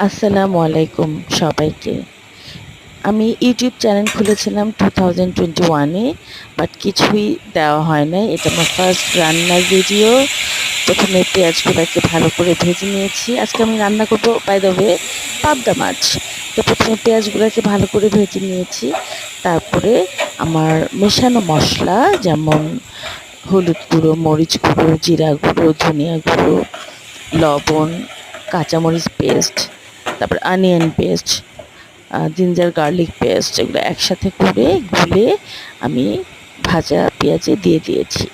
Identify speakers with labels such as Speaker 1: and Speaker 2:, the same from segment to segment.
Speaker 1: আসসালামু আলাইকুম সবাইকে। আমি ইউটিউব চ্যানেল খুলেছিলাম 2021 বাট কিছুই দেওয়া হয় নাই। এটা আমার ফার্স্ট রান্নার ভিডিও। ১ম এ পেঁয়াজগুলাকে ভালো করে ভেজে নিয়েছি। আজকে আমি রান্না করব বাই দ্য ওয়ে পাবদা মাছ। তো ১ম এ পেঁয়াজগুলাকে ভালো করে ভেজে নিয়েছি। তারপরে আমার মেশানো মসলা যেমন হলুদ গুঁড়ো, মরিচ গুঁড়ো, জিরা গুঁড়ো, ধনিয়া গুঁড়ো, লবণ, কাঁচামরিচ পেস্ট, তারপর onion paste, ginger garlic paste এগুলো একসাথে করে গুলে আমি ভাজা পেঁয়াজে দিয়ে দিয়েছি।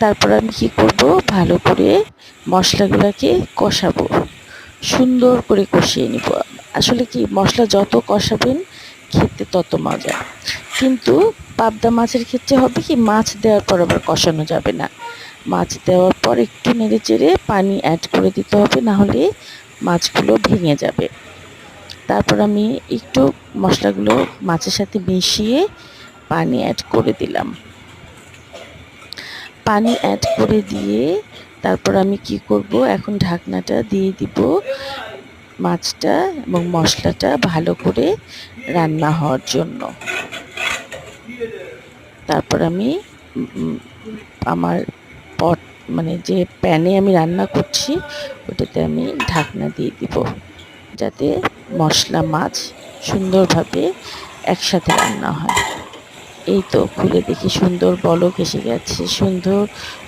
Speaker 1: তারপর আমি কি করব, ভালো করে মশলাগুলোকে কষাবো, সুন্দর করে কষিয়ে নিব। আসলে কি মশলা যত কষাবেন খেতে তত মজা। কিন্তু পাবদা মাছের ক্ষেত্রে হবে কি, মাছ দেওয়ার পর আবার কষানো যাবে না। মাছ দেওয়ার পর একটু নেড়েচেড়ে পানি অ্যাড করে দিতে হবে, না হলে মাছগুলো ভেঙে যাবে। তারপর আমি একটু মশলাগুলো মাছের সাথে মিশিয়ে পানি অ্যাড করে দিলাম। পানি অ্যাড করে দিয়ে তারপর আমি কি করব, এখন ঢাকনাটা দিয়ে দিব মাছটা এবং মশলাটা ভালো করে রান্না হওয়ার জন্য। তারপর আমি আমার পট মানে যে প্যানে আমি রান্না করছি ওটাতে আমি ঢাকনা দিয়ে দিব, যাতে মশলা মাছ সুন্দরভাবে একসাথে রান্না হয়। এই তো খুলে দেখি সুন্দর বলক এসে গেছে, সুন্দর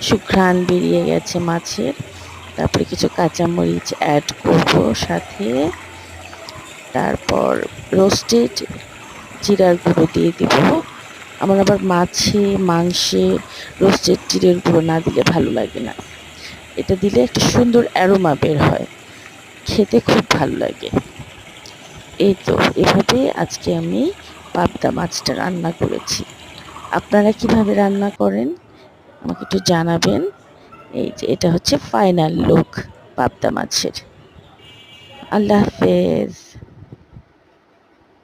Speaker 1: সুঘ্রাণ বেরিয়ে গেছে মাছের। তারপরে কিছু কাঁচামরিচ অ্যাড করব সাথে, তারপর রোস্টেড জিরার গুঁড়ো দিয়ে দিব। আমার আবার মাছে মাংসে রোস্টেড জিরের গুঁড়ো না দিলে ভালো লাগে না। এটা দিলে একটা সুন্দর অ্যারোমা বের হয়, খেতে খুব ভালো লাগে। এই তো এভাবে আজকে আমি পাবদা মাছটা রান্না করেছি। আপনারা কিভাবে রান্না করেন আমাকে একটু জানাবেন। এই যে এটা হচ্ছে ফাইনাল লুক পাবদা মাছের। আল্লাহ হাফেজ।